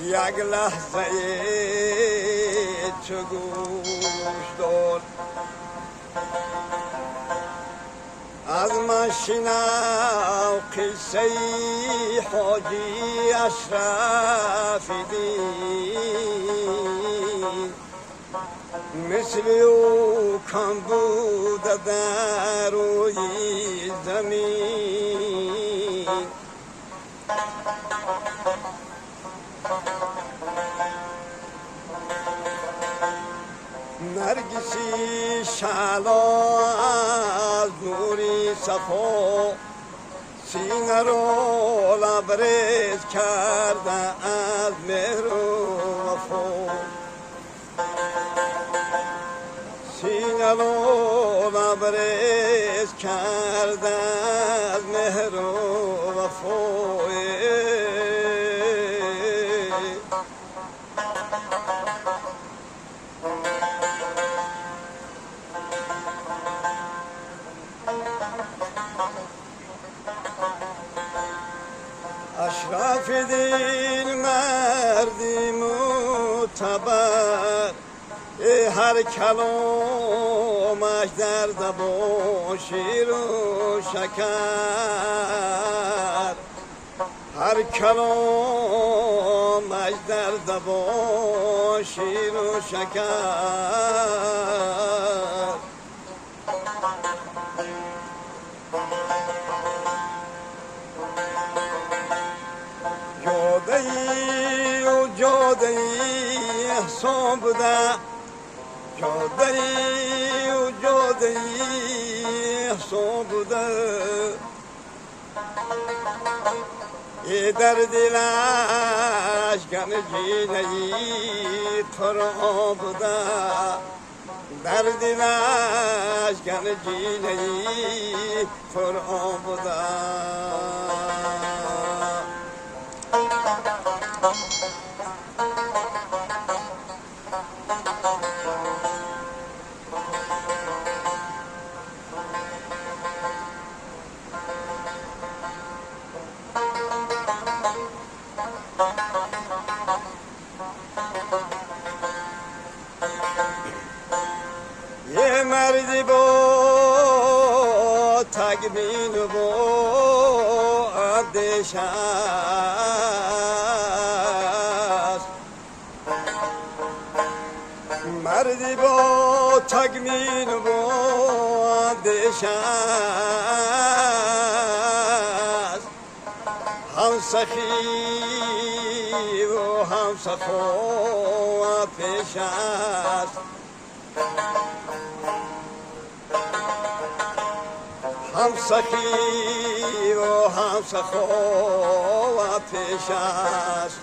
یک لحظه چو گوش دار از من شنو قصه حاجی اشرف دین مثل او کم بوده در روی زمین نرگسی شعلا از نوری صفا سینه رو لبریز کرده از مهر و وفا سینه رو لبریز کرده از مهر و وفا اشرف دین مردی معتبر هر کلامش در زبان شیر و شکر هر کلامش در زبان شیر و شکر جاده ای و جاده ای احسان بوده جاده ای و جاده ای احسان بوده ای در دلش گنجینه ای قرآن بوده در دلش گنجینه ای قرآن بوده یه مردی با تگمین و با اندیش است مردی با تگمین و با اندیش است هم سخی و هم سخا پیش است هم سخی و هم سخا پیش است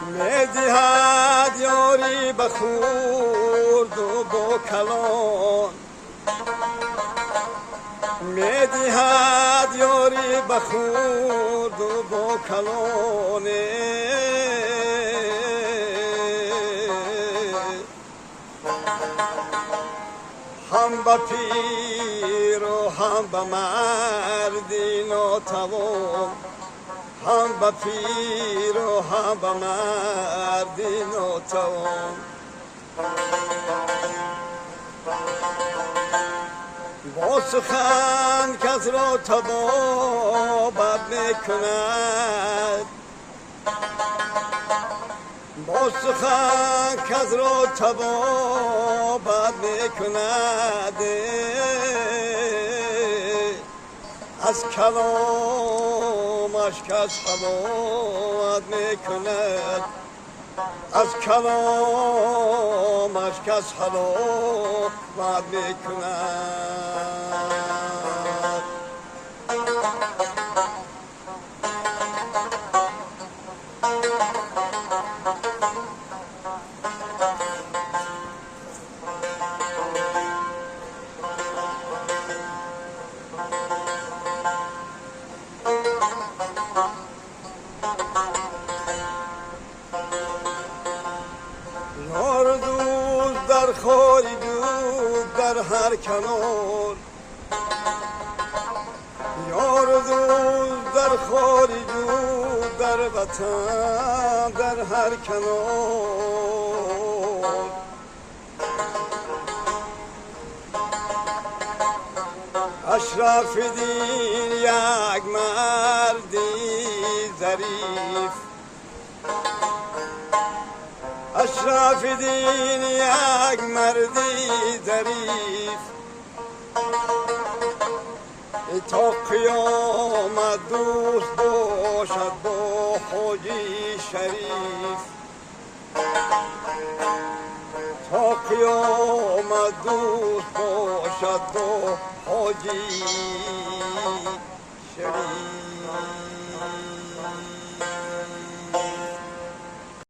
میدهد یاری بخورد و با کلان میدهد یاری بخورد و با کلانه هم به پیر و هم به مردی ناتوان هم به پیر و هم به مردی ناتوان با سخن کس را تبابت میکند با سخن کس را تبابت میکند از کلامش کس حلاوت میکند از کلامش کس حلاوت میکند یار دوست در خاری دوست در هر کنار، یار و دوست در خارج و در وطن در هر کنار. اشرف دین یک مردی ظریف، اشرف دین یک مردی ظریف، تا قیامت دوست باشد با حاجی شریف، تا قیامت دوست باشد با حاجی